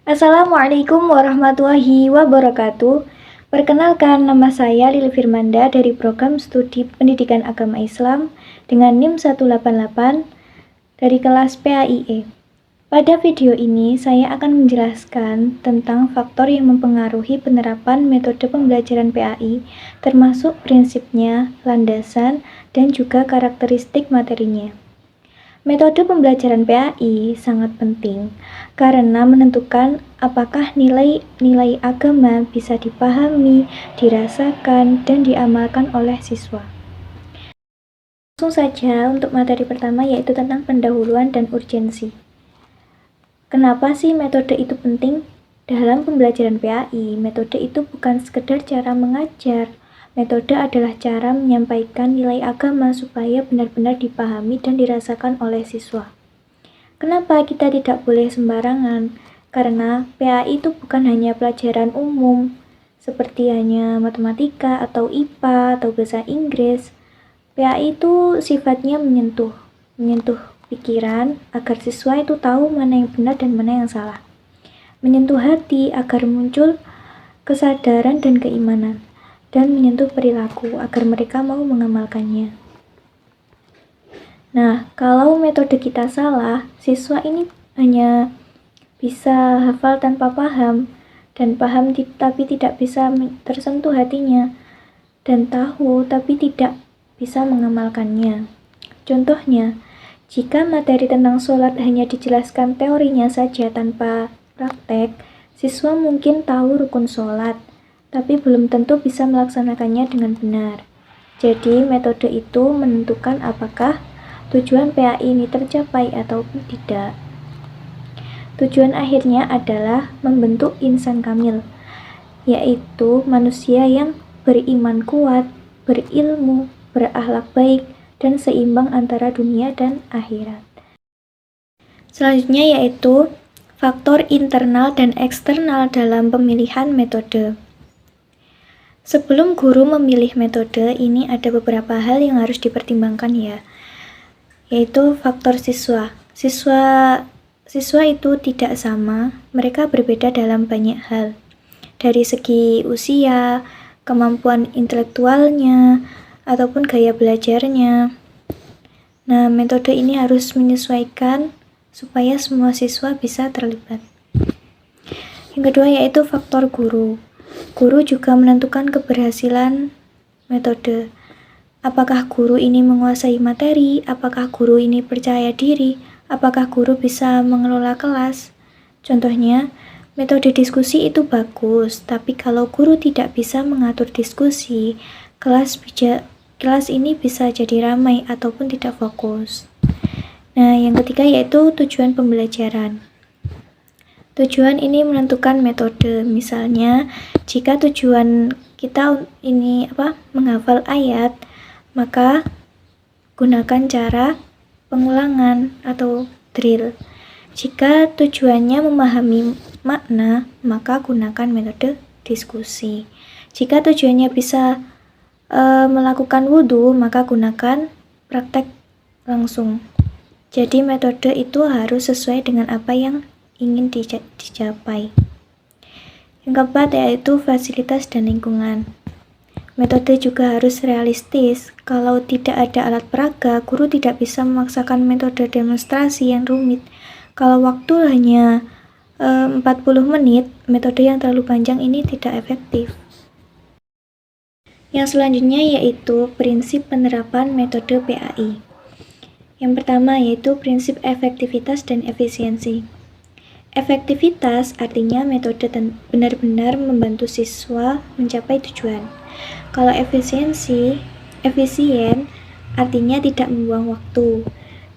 Assalamualaikum warahmatullahi wabarakatuh. Perkenalkan, nama saya Lili Firmanda dari Program Studi Pendidikan Agama Islam dengan NIM 188 dari kelas PAIE. Pada video ini, saya akan menjelaskan tentang faktor yang mempengaruhi penerapan metode pembelajaran PAI, termasuk prinsipnya, landasan, dan juga karakteristik materinya. Metode pembelajaran PAI sangat penting karena menentukan apakah nilai-nilai agama bisa dipahami, dirasakan, dan diamalkan oleh siswa. Langsung saja untuk materi pertama, yaitu tentang pendahuluan dan urgensi. Kenapa sih metode itu penting? Dalam pembelajaran PAI, metode itu bukan sekedar cara mengajar. Metode adalah cara menyampaikan nilai agama supaya benar-benar dipahami dan dirasakan oleh siswa. Kenapa kita tidak boleh sembarangan? Karena PAI itu bukan hanya pelajaran umum, seperti hanya matematika atau IPA atau bahasa Inggris. PAI itu sifatnya menyentuh pikiran agar siswa itu tahu mana yang benar dan mana yang salah. Menyentuh hati agar muncul kesadaran dan keimanan, dan menyentuh perilaku agar mereka mau mengamalkannya. Nah, kalau metode kita salah, siswa ini hanya bisa hafal tanpa paham, dan paham tapi tidak bisa tersentuh hatinya, dan tahu tapi tidak bisa mengamalkannya. Contohnya, jika materi tentang sholat hanya dijelaskan teorinya saja tanpa praktek, siswa mungkin tahu rukun sholat, tapi belum tentu bisa melaksanakannya dengan benar. Jadi, metode itu menentukan apakah tujuan PAI ini tercapai ataupun tidak. Tujuan akhirnya adalah membentuk insan kamil, yaitu manusia yang beriman kuat, berilmu, berakhlak baik, dan seimbang antara dunia dan akhirat. Selanjutnya yaitu faktor internal dan eksternal dalam pemilihan metode. Sebelum guru memilih metode, ini ada beberapa hal yang harus dipertimbangkan ya, yaitu faktor siswa. Siswa itu tidak sama, mereka berbeda dalam banyak hal. Dari segi usia, kemampuan intelektualnya, ataupun gaya belajarnya. Nah, metode ini harus menyesuaikan supaya semua siswa bisa terlibat. Yang kedua yaitu faktor guru. Guru juga menentukan keberhasilan metode. Apakah guru ini menguasai materi? Apakah guru ini percaya diri? Apakah guru bisa mengelola kelas? Contohnya, metode diskusi itu bagus, tapi kalau guru tidak bisa mengatur diskusi, kelas ini bisa jadi ramai ataupun tidak fokus. Nah, yang ketiga yaitu tujuan pembelajaran. Tujuan ini menentukan metode. Misalnya, jika tujuan kita ini menghafal ayat, maka gunakan cara pengulangan atau drill. Jika tujuannya memahami makna, maka gunakan metode diskusi. Jika tujuannya bisa melakukan wudhu, maka gunakan praktek langsung. Jadi metode itu harus sesuai dengan apa yang ingin dicapai. Yang keempat yaitu fasilitas dan lingkungan. Metode juga harus realistis. Kalau tidak ada alat peraga, guru tidak bisa memaksakan metode demonstrasi yang rumit. Kalau waktu hanya 40 menit, metode yang terlalu panjang ini tidak efektif. Yang selanjutnya yaitu prinsip penerapan metode PAI. Yang pertama yaitu prinsip efektivitas dan efisiensi. Efektivitas artinya metode benar-benar membantu siswa mencapai tujuan. Kalau efisien artinya tidak membuang waktu.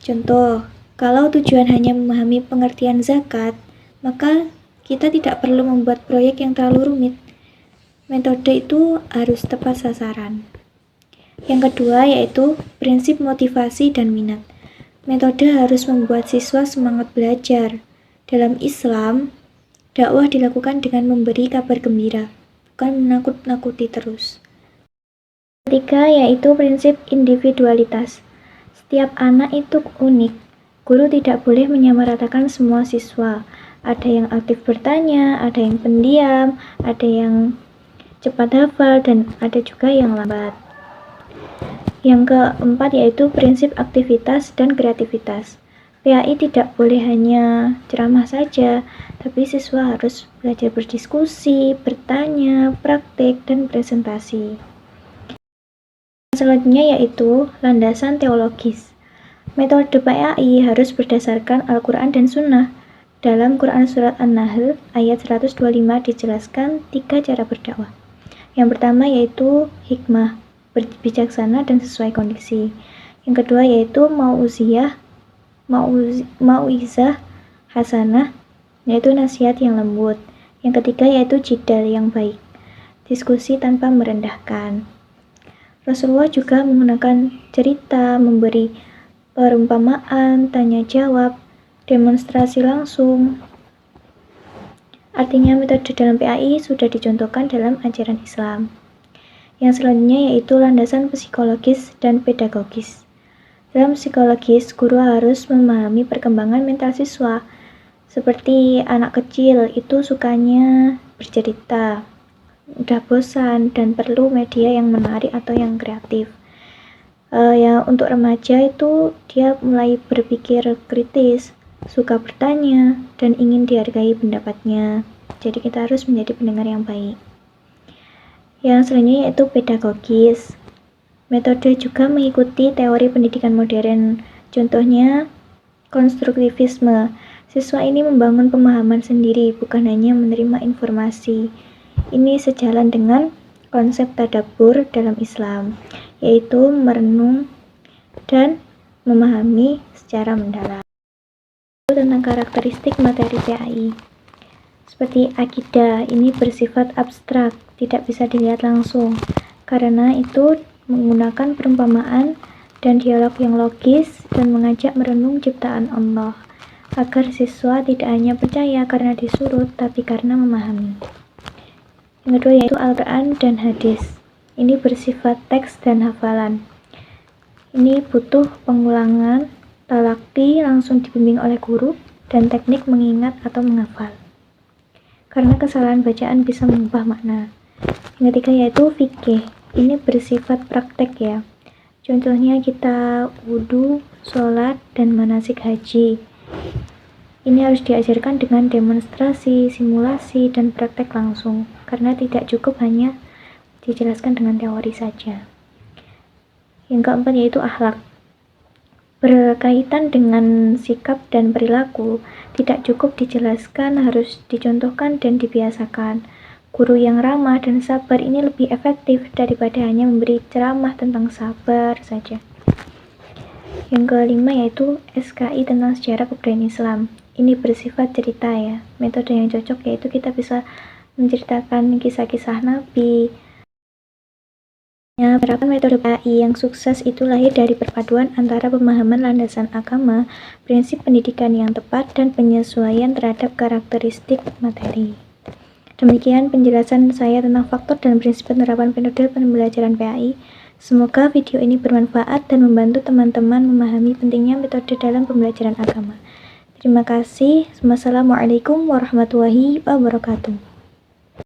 Contoh, kalau tujuan hanya memahami pengertian zakat, maka kita tidak perlu membuat proyek yang terlalu rumit. Metode itu harus tepat sasaran. Yang kedua yaitu prinsip motivasi dan minat. Metode harus membuat siswa semangat belajar. Dalam Islam, dakwah dilakukan dengan memberi kabar gembira, bukan menakut-nakuti terus. Ketiga yaitu prinsip individualitas. Setiap anak itu unik. Guru tidak boleh menyamaratakan semua siswa. Ada yang aktif bertanya, ada yang pendiam, ada yang cepat hafal, dan ada juga yang lambat. Yang keempat yaitu prinsip aktivitas dan kreativitas. PAI tidak boleh hanya ceramah saja, tapi siswa harus belajar berdiskusi, bertanya, praktik, dan presentasi. Selanjutnya yaitu landasan teologis. Metode PAI harus berdasarkan Al-Quran dan Sunnah. Dalam Quran Surat An-Nahl ayat 125 dijelaskan 3 cara berdakwah. Yang pertama yaitu hikmah, bijaksana dan sesuai kondisi. Yang kedua yaitu mau'izah hasanah, yaitu nasihat yang lembut. Yang ketiga yaitu jidal yang baik, diskusi tanpa merendahkan. Rasulullah juga menggunakan cerita, memberi perumpamaan, tanya jawab, demonstrasi langsung. Artinya metode dalam PAI sudah dicontohkan dalam ajaran Islam. Yang selanjutnya yaitu landasan psikologis dan pedagogis. Dalam psikologis, guru harus memahami perkembangan mental siswa. Seperti anak kecil itu sukanya bercerita, udah bosan dan perlu media yang menarik atau yang kreatif. Ya untuk remaja itu dia mulai berpikir kritis, suka bertanya, dan ingin dihargai pendapatnya. Jadi kita harus menjadi pendengar yang baik. Yang selanjutnya yaitu pedagogis. Metode juga mengikuti teori pendidikan modern. Contohnya konstruktivisme. Siswa ini membangun pemahaman sendiri, bukan hanya menerima informasi. Ini sejalan dengan konsep tadabbur dalam Islam, yaitu merenung dan memahami secara mendalam. Tentang karakteristik materi PAI. Seperti akidah, ini bersifat abstrak, tidak bisa dilihat langsung. Karena itu menggunakan perumpamaan dan dialog yang logis dan mengajak merenung ciptaan Allah, agar siswa tidak hanya percaya karena disuruh, tapi karena memahami. Yang kedua yaitu Al-Quran dan hadis. Ini bersifat teks dan hafalan. Ini butuh pengulangan, talaqi langsung dibimbing oleh guru, dan teknik mengingat atau menghafal. Karena kesalahan bacaan bisa mengubah makna. Yang ketiga yaitu fikih. Ini bersifat praktek ya. Contohnya kita wudhu, sholat, dan manasik haji. Ini harus diajarkan dengan demonstrasi, simulasi, dan praktek langsung, karena tidak cukup hanya dijelaskan dengan teori saja. Yang keempat yaitu akhlak. Berkaitan dengan sikap dan perilaku, tidak cukup dijelaskan, harus dicontohkan dan dibiasakan. Guru yang ramah dan sabar ini lebih efektif daripada hanya memberi ceramah tentang sabar saja. Yang kelima yaitu SKI tentang sejarah kebudayaan Islam. Ini bersifat cerita ya. Metode yang cocok yaitu kita bisa menceritakan kisah-kisah Nabi. Penerapan metode PAI yang sukses itu lahir dari perpaduan antara pemahaman landasan agama, prinsip pendidikan yang tepat, dan penyesuaian terhadap karakteristik materi. Demikian penjelasan saya tentang faktor dan prinsip penerapan metode pembelajaran PAI. Semoga video ini bermanfaat dan membantu teman-teman memahami pentingnya metode dalam pembelajaran agama. Terima kasih. Wassalamualaikum warahmatullahi wabarakatuh.